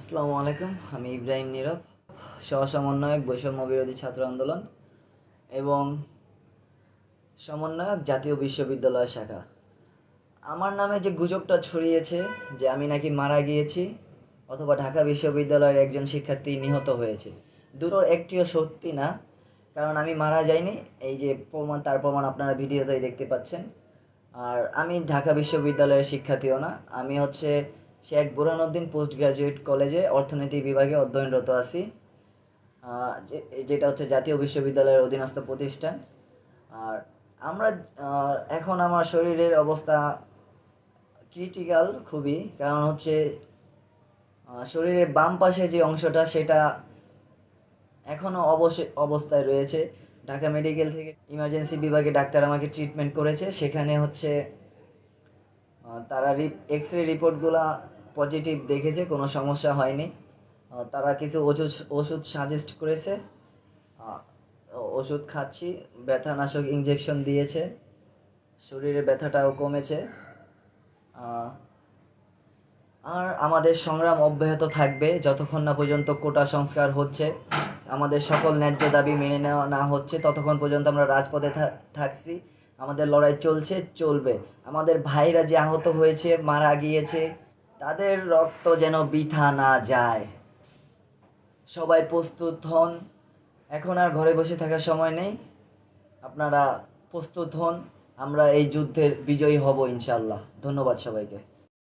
আসসালামু আলাইকুম। আমি ইব্রাহিম নীরব, সহ-সমন্বয়ক বৈষম্য বিরোধী ছাত্র আন্দোলন এবং সমন্বয়ক জাতীয় বিশ্ববিদ্যালয় শাখা। আমার নামে যে গুজবটা ছড়িয়েছে যে আমি নাকি মারা গিয়েছি অথবা ঢাকা বিশ্ববিদ্যালয়ের একজন শিক্ষার্থী নিহত হয়েছে, দুটোর একটিও সত্যি না। কারণ আমি মারা যাইনি, এই যে প্রমাণ আপনারা ভিডিওতেই দেখতে পাচ্ছেন। আর আমি ঢাকা বিশ্ববিদ্যালয়ের শিক্ষার্থীও না, আমি হচ্ছে শেখ বুরহানুদ্দিন পোস্ট গ্রাজুয়েট কলেজে অর্থনীতি বিভাগে অধ্যয়নরত আছি, যেটা হচ্ছে জাতীয় বিশ্ববিদ্যালয়ের অধীনস্থ প্রতিষ্ঠান। আর আমরা এখন আমার শরীরের অবস্থা ক্রিটিক্যাল খুবই, কারণ হচ্ছে শরীরের বাম পাশে যে অংশটা সেটা এখনও অবস্থায় রয়েছে। ঢাকা মেডিকেল থেকে ইমার্জেন্সি বিভাগে ডাক্তার আমাকে ট্রিটমেন্ট করেছে, সেখানে হচ্ছে তারা এক্স রে রিপোর্টগুলা পজিটিভ দেখেছে, কোনো সমস্যা হয়নি। তারা কিছু ওষুধ সাজেস্ট করেছে, আহ, ওষুধ খাচ্ছি, ব্যথানাশক ইঞ্জেকশন দিয়েছে, শরীরে ব্যথাটাও কমেছে। আহ, আর আমাদের সংগ্রাম অব্যাহত থাকবে যতক্ষণ না পর্যন্ত কোটা সংস্কার হচ্ছে, আমাদের সকল ন্যায্য দাবি মেনে নেওয়া না হচ্ছে, ততক্ষণ পর্যন্ত আমরা রাজপথে থাকছি। আমাদের লড়াই চলছে, চলবে। আমাদের ভাইরা যে আহত হয়েছে, মারা গিয়েছে, তাদের রক্ত যেন বৃথা না যায়। সবাই প্রস্তুত হন, এখন আর ঘরে বসে থাকার সময় নেই। আপনারা প্রস্তুত হন, আমরা এই যুদ্ধের বিজয়ী হব ইনশাল্লাহ। ধন্যবাদ সবাইকে।